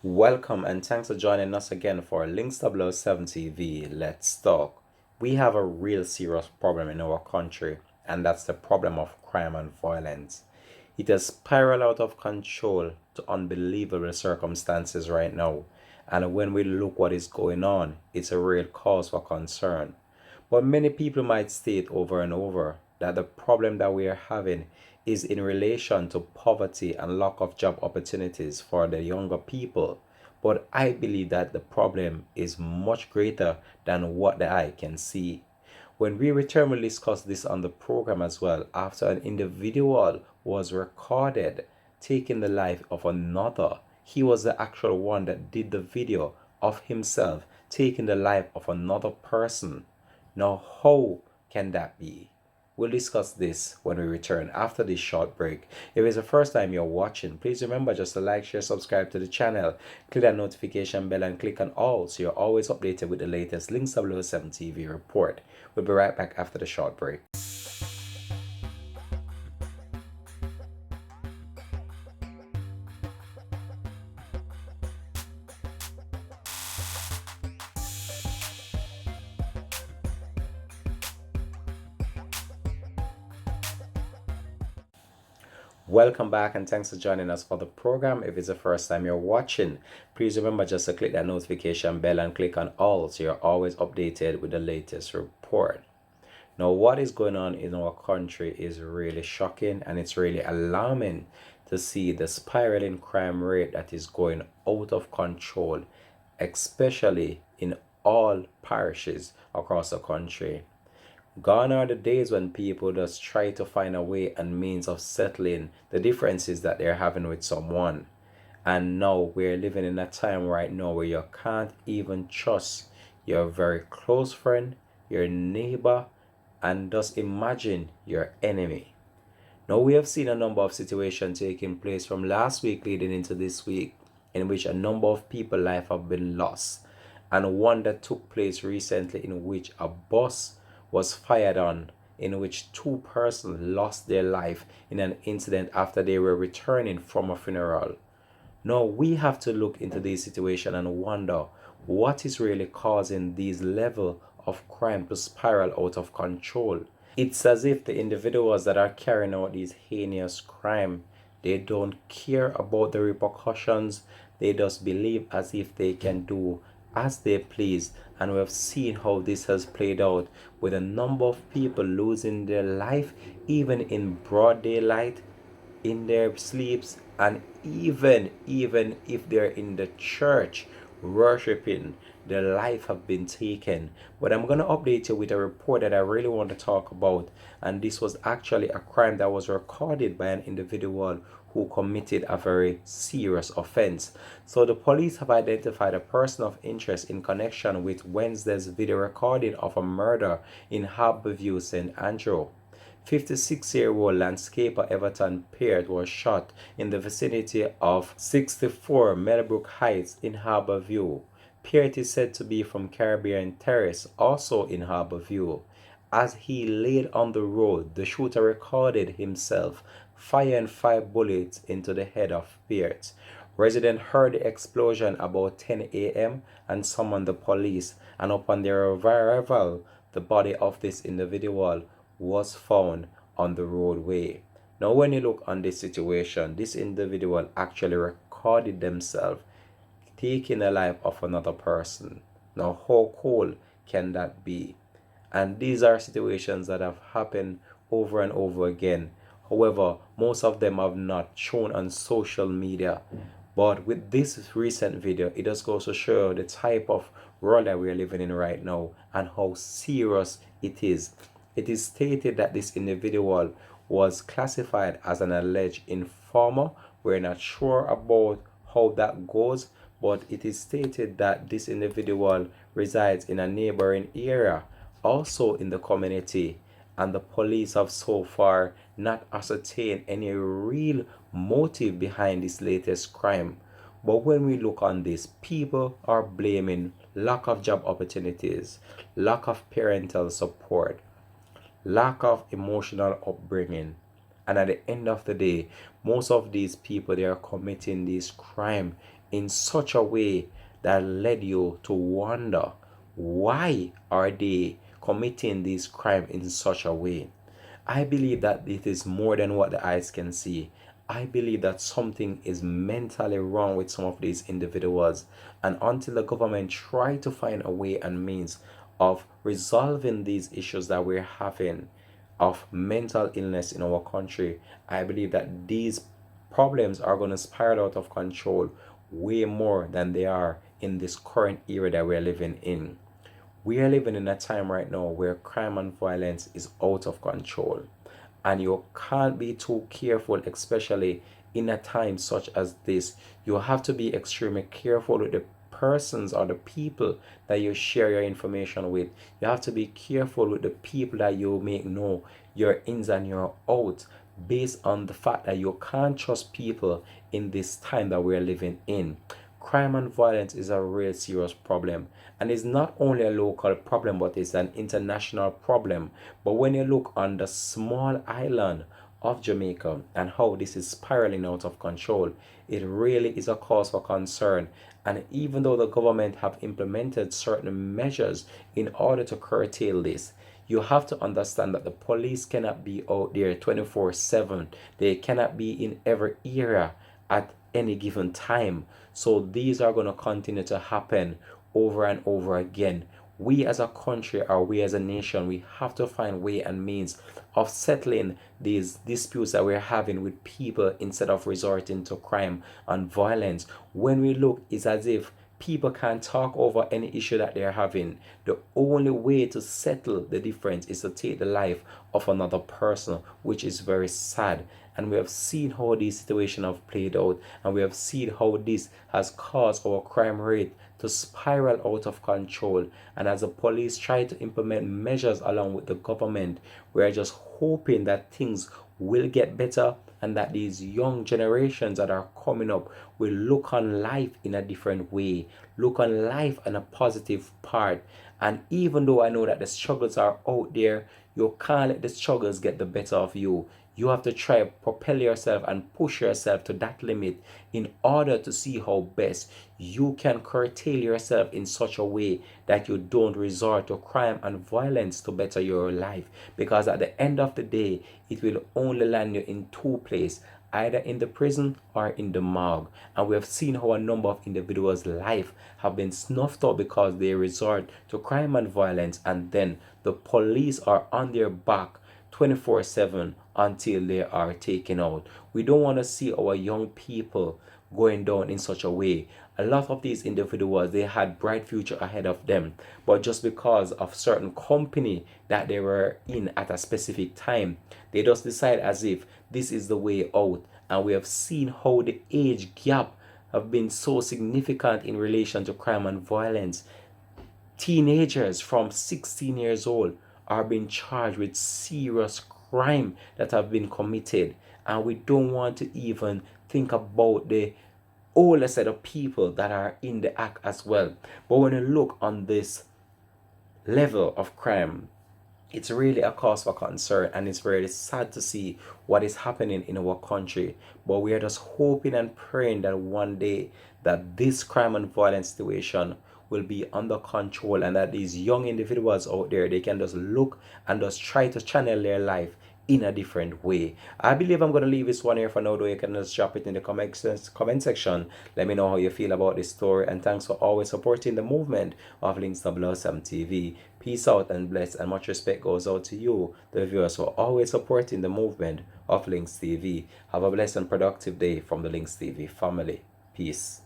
Welcome and thanks for joining us again for Links 007 TV. Let's talk. We have a real serious problem in our country, and that's the problem of crime and violence. It has spiraled out of control to unbelievable circumstances right now, and when we look what is going on, it's a real cause for concern. But many people might state over and over that the problem that we are having is in relation to poverty and lack of job opportunities for the younger people. But I believe that the problem is much greater than what the eye can see. When we return, we'll discuss this on the program as well after an individual was recorded taking the life of another. He was the actual one that did the video of himself taking the life of another person. Now, how can that be? We'll discuss this when we return after this short break. If it's the first time you're watching, please remember just to like, share, subscribe to the channel, click that notification bell and click on all so you're always updated with the latest Links 007 TV report. We'll be right back after the short break. Welcome back and thanks for joining us for the program. If it's the first time you're watching, please remember just to click that notification bell and click on all so you're always updated with the latest report. Now, what is going on in our country is really shocking and it's really alarming to see the spiraling crime rate that is going out of control, especially in all parishes across the country. Gone are the days when people just try to find a way and means of settling the differences that they're having with someone. And now we're living in a time right now where you can't even trust your very close friend, your neighbor, and just imagine your enemy. Now we have seen a number of situations taking place from last week leading into this week in which a number of people's life have been lost, and one that took place recently in which a bus was fired on, in which two persons lost their life in an incident after they were returning from a funeral. Now we have to look into this situation and wonder what is really causing these level of crime to spiral out of control. It's as if the individuals that are carrying out these heinous crime, they don't care about the repercussions. They just believe as if they can do as they please, and we have seen how this has played out with a number of people losing their life even in broad daylight, in their sleeps, and even if they're in the church worshiping, their life have been taken. But I'm going to update you with a report that I really want to talk about, and this was actually a crime that was recorded by an individual who committed a very serious offense. So the police have identified a person of interest in connection with Wednesday's video recording of a murder in Harbour, St. Andrew. 56-year-old landscaper Everton Peart was shot in the vicinity of 64 Meadowbrook Heights in Harbour View. Peart is said to be from Caribbean Terrace, also in Harbour View. As he laid on the road, the shooter recorded himself firing 5 bullets into the head of Peart. Residents heard the explosion about 10 a.m. and summoned the police, and upon their arrival, the body of this individual was found on the roadway. Now, when you look on this situation, this individual actually recorded themselves taking the life of another person. Now, how cool can that be? And these are situations that have happened over and over again. However, most of them have not shown on social media. But with this recent video, it just goes to show the type of world that we are living in right now and how serious it is. It is stated that this individual was classified as an alleged informer. We're not sure about how that goes, but it is stated that this individual resides in a neighboring area, also in the community, and the police have so far not ascertained any real motive behind this latest crime. But when we look on this, people are blaming lack of job opportunities, lack of parental support, lack of emotional upbringing, and at the end of the day, most of these people, they are committing this crime in such a way that led you to wonder, why are they committing this crime in such a way? I believe that it is more than what the eyes can see. I believe that something is mentally wrong with some of these individuals. And until the government try to find a way and means of resolving these issues that we're having of mental illness in our country, I believe that these problems are going to spiral out of control way more than they are in this current era that we're living in. We are living in a time right now where crime and violence is out of control. And you can't be too careful, especially in a time such as this. You have to be extremely careful with the persons or the people that you share your information with. You have to be careful with the people that you make know your ins and your outs, based on the fact that you can't trust people in this time that we're living in. Crime and violence is a real serious problem, and it's not only a local problem but it's an international problem. But when you look on the small island of Jamaica and how this is spiraling out of control, it really is a cause for concern. And even though the government have implemented certain measures in order to curtail this, you have to understand that the police cannot be out there 24/7. They cannot be in every area at any given time. So these are going to continue to happen over and over again. We as a country, or we as a nation, we have to find way and means of settling these disputes that we're having with people instead of resorting to crime and violence. When we look, it's as if people can't talk over any issue that they're having. The only way to settle the difference is to take the life of another person, which is very sad. And we have seen how these situations have played out, and we have seen how this has caused our crime rate to spiral out of control. And as the police try to implement measures along with the government, we are just hoping that things will get better and that these young generations that are coming up will look on life in a different way, look on life in a positive part. And even though I know that the struggles are out there, you can't let the struggles get the better of you. You have to try to propel yourself and push yourself to that limit in order to see how best you can curtail yourself in such a way that you don't resort to crime and violence to better your life. Because at the end of the day, it will only land you in two places, either in the prison or in the morgue. And we have seen how a number of individuals' life have been snuffed out because they resort to crime and violence, and then the police are on their back 24/7 until they are taken out. We don't want to see our young people going down in such a way. A lot of these individuals, they had bright future ahead of them, but just because of certain company that they were in at a specific time, they just decide as if this is the way out. And we have seen how the age gap have been so significant in relation to crime and violence. Teenagers from 16 years old are being charged with serious crime that have been committed, and we don't want to even think about the older set of people that are in the act as well. But when you look on this level of crime, it's really a cause for concern, and it's really sad to see what is happening in our country. But we are just hoping and praying that one day that this crime and violence situation will be under control, and that these young individuals out there, they can just look and just try to channel their life in a different way. I believe I'm going to leave this one here for now, though. You can just drop it in the comment section. Let me know how you feel about this story, and thanks for always supporting the movement of Links 007 TV. Peace out and bless, and much respect goes out to you, the viewers, who are always supporting the movement of Links TV. Have a blessed and productive day from the Links TV family. Peace.